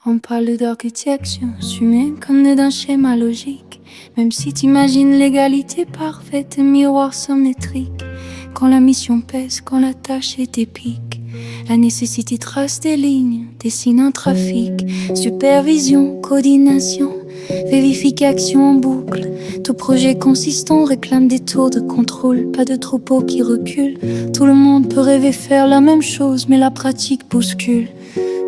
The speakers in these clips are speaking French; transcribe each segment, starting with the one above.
On parle d'architecture humaine comme d'un schéma logique. Même si t'imagines l'égalité parfaite, miroir symétrique. Quand la mission pèse, quand la tâche est épique, la nécessité trace des lignes, dessine un trafic. Supervision, coordination, vérification en boucle. Tout projet consistant réclame des tours de contrôle. Pas de troupeau qui recule. Tout le monde peut rêver faire la même chose, mais la pratique bouscule.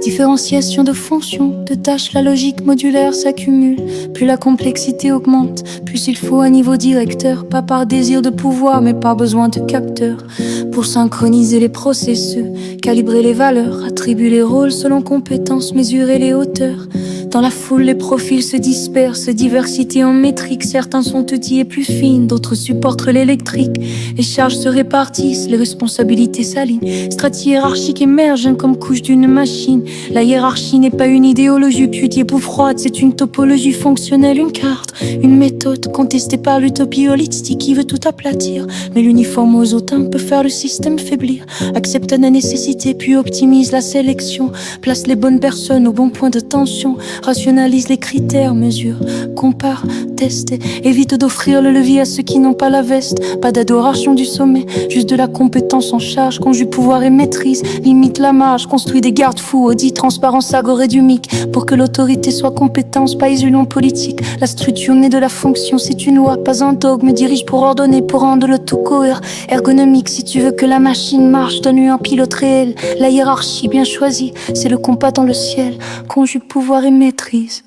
Différenciation de fonctions, de tâches, la logique modulaire s'accumule. Plus la complexité augmente, plus il faut un niveau directeur. Pas par désir de pouvoir, mais par besoin de capteurs. Pour synchroniser les processus, calibrer les valeurs, attribuer les rôles selon compétences, mesurer les hauteurs. Dans la foule, les profils se dispersent, diversité en métrique. Certains sont petits et plus fines, d'autres supportent l'électrique. Les charges se répartissent, les responsabilités s'alignent. Strates hiérarchiques émergent comme couche d'une machine. La hiérarchie n'est pas une idéologie pudique ou froide, c'est une topologie fonctionnelle, une carte, une méthode contestée par l'utopie holistique qui veut tout aplatir. Mais l'uniforme aux auteurs peut faire le système faiblir. Accepte la nécessité puis optimise la sélection. Place les bonnes personnes au bon point de tension. Rationalise les critères, mesure, compare, teste. Évite d'offrir le levier à ceux qui n'ont pas la veste. Pas d'adoration du sommet, juste de la compétence en charge. Conjugue pouvoir et maîtrise, limite la marge. Construit des garde-fous, audit, transparence, agoré du mic. Pour que l'autorité soit compétence, pas isolant politique. La structure née de la fonction, c'est une loi, pas un dogme. Dirige pour ordonner, pour rendre le tout cohérent. Ergonomique, si tu veux que la machine marche, donne-lui un pilote réel. La hiérarchie bien choisie, c'est le compas dans le ciel. Conjugue pouvoir et maîtrise.